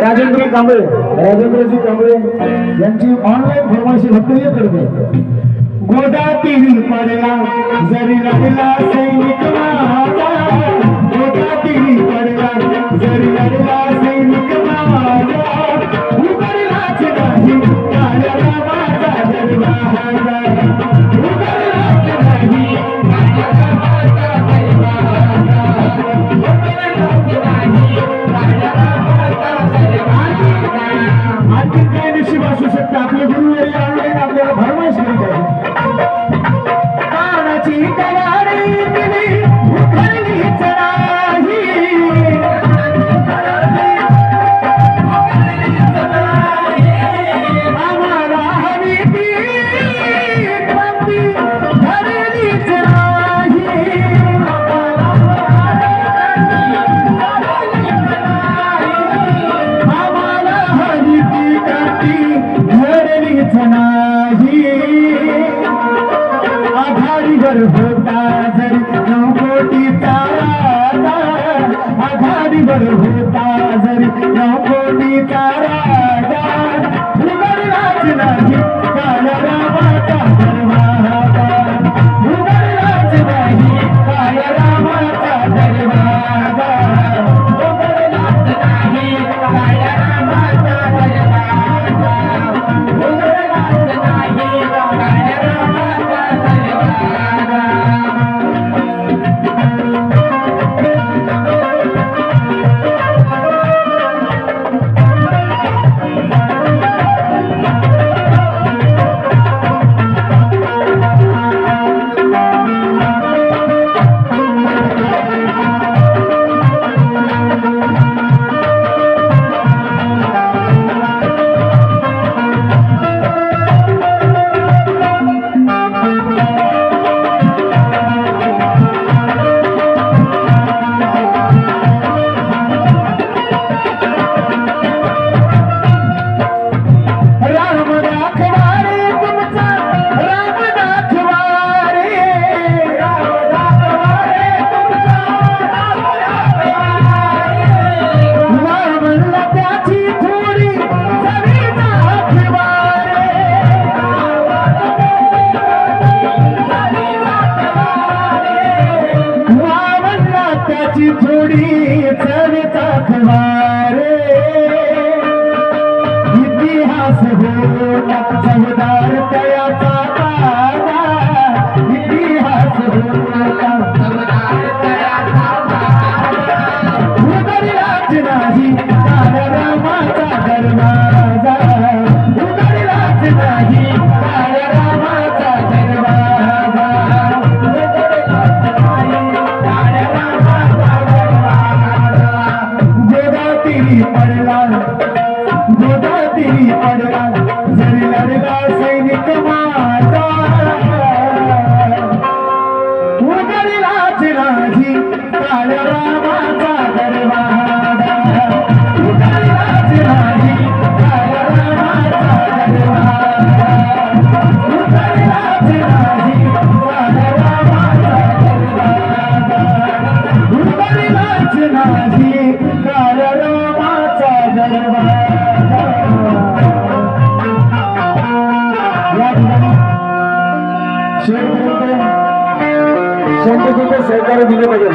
राजेंद्रजी कांबळे यांची ऑनलाईन फरमाईश सक्रिय करते। गोदा टीव्ही पडला जरी लढला सैनिक माझा, गोदा टीव्ही पडला जरी लढला सैनिक माझा, उघडलाच नाही काळ्या रामाचा दरवाजा, उघडलाच नाही काळ्या रामाचा दरवाजा, उघडलाच नाही काळ्या रामाचा दरवाजा। आणखी काय नशीब असू शकतं आपल्या गुरुवारी ऑनलाईन आपल्याला फरमाईश करीत आहे। कानाची तयारी केली उखळलीच नाही, आम्हाला हवी ती क्रांती धरलीच नाही, आम्हाला हवी ती क्रांती धरलीच नाही। आघाडीवर होता जरी 9 कोटीचा राजा, आघाडीवर होता जरी 9 कोटीचा राजा, उघडलाच नाही काळ्या रामाचा दरवाजा, उघडलाच नाही काळ्या रामाचा दरवाजा, उघडलाच नाही काळ्या रामाचा दरवाजा, उघडलाच नाही काळ्या रामाचा दरवाजा। थोडी चवेचा खवारे, इतिहास होता चवदार तयाचा ताजा, इतिहास होता चवदार तयाचा ताजा, उघडलाच नाही काळ्या रामाचा दरवाजा, उघडलाच नाही काळ्या रामाचा दरवाजा, उघडलाच नाही काळ्या रामाचा दरवाजा। गोदा टीव्ही पडला जरी लढला सैनिक माझा, उघडलाच नाही काळ्या रामाचा दरवाजा, उघडलाच नाही काळ्या रामाचा दरवाजा, उघडलाच नाही काळ्या रामाचा दरवाजा, उघडलाच नाही काळ्या रामाचा दरवाजा। शेवटपर्यंत सहकार्य दिले पाहिजे।